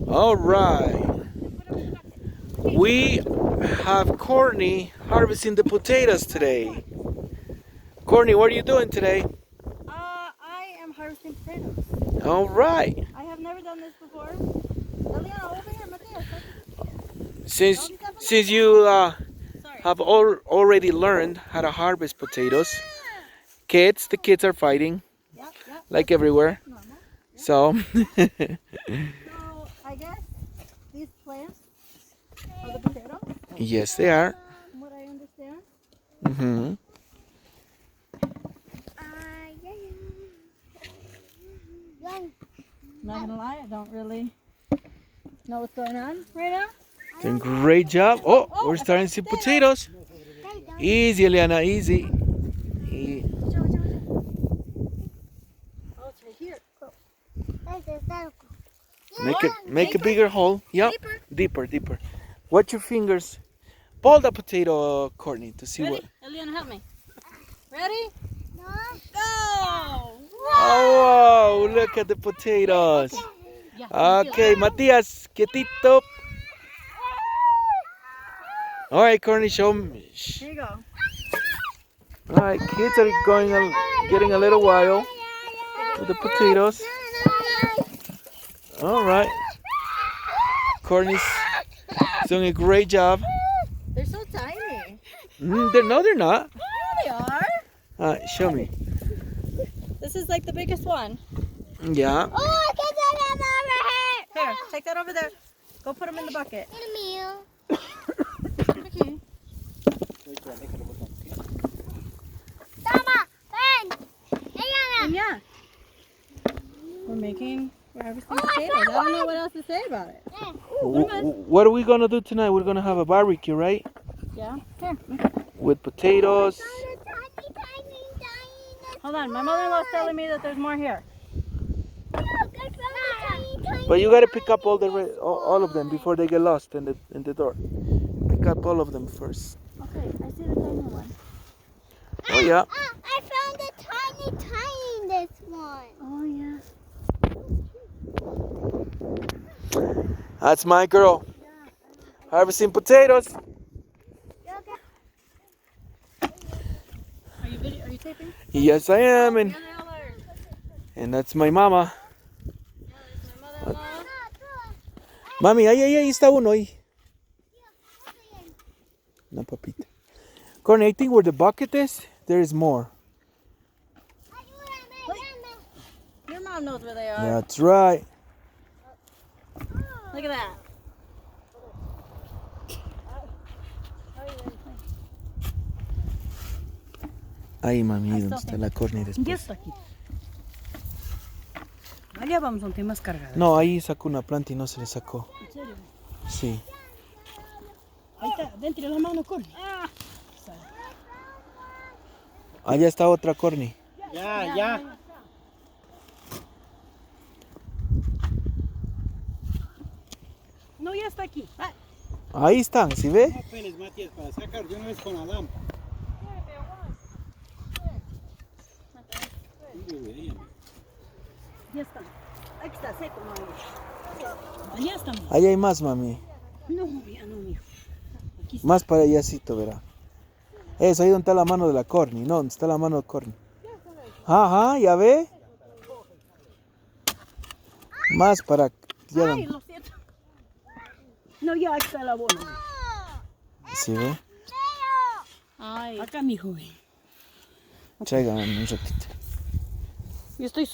All right. We have Courtney harvesting the potatoes today. Courtney, what are you doing today? I am harvesting potatoes. All right. I have never done this before. Eliana, over here, Matthias. Since you have already learned how to harvest potatoes, the kids are fighting Yep. like everywhere. Normal. So, So I guess these plants are the potatoes, yes, they are. from what I understand. Mm-hmm. Not gonna lie, I don't really know what's going on right now. Doing great job. Oh, we're starting to see potatoes. Easy, Eliana, easy. Oh, it's right here. Make a bigger hole. Yep. Deeper. Watch your fingers. Pull the potato, Courtney, to see what. Ready? Eliana, help me. Ready? No. Go! Oh, wow, look at the potatoes. Yeah, Okay, Matias, quietito. All right, Courtney, show me. Here you go. All right, kids are getting a little wild with the potatoes. All right. Courtney's doing a great job. They're so tiny. They're not. Yeah, they are. Show me. This is like the biggest one. Yeah. Oh, get that over Here, take that over there. Go put them in the bucket. here. Okay. Tama, ven. Eliana. And yeah, we're harvesting potatoes. I don't know what else to say about it. What are we gonna do tonight? We're gonna have a barbecue, right? Yeah. Here. With potatoes. Hold on. My mother-in-law's telling me that there's more here. But you gotta pick up all of them before they get lost in the door. Pick up all of them first. Okay, I see the tiny one. Oh yeah. I found a tiny this one. Oh yeah. That's my girl. Harvesting potatoes. Are you taping? Yes, I am, and Yeah, that's my mama. there's my mother-in-law. Mami, ahí está uno ahí. No, papita. Courtney, I think where the bucket is, there is more. Your mom knows where they are. That's right. Look at that. Ahí, mami, donde está la Courtney Ya después. está aquí. Allá vamos, aunque más cargada. No, ahí sacó una planta y no se le sacó. ¿En serio? Sí. Ahí está, dentro de la mano, Courtney. Allá está otra Courtney. Ya. No, ya está aquí. Ahí están, ¿sí ve? No apenas, Matías, para sacar de una vez con la lámpara. Ya está. Aquí está seco, mami. Allá estamos. Ahí hay más, mami. No, ya no, mijo. Aquí está. Más para allácito, verá. Eso, ahí donde está la mano de la Courtney. No, donde está la mano de Courtney. Ajá, ¿ya ve? Más para... ya Ay, lo siento. No, ya aquí está la bola. ¿Sí ve? Ay. Acá, mijo. Tráigame un ratito. Yo estoy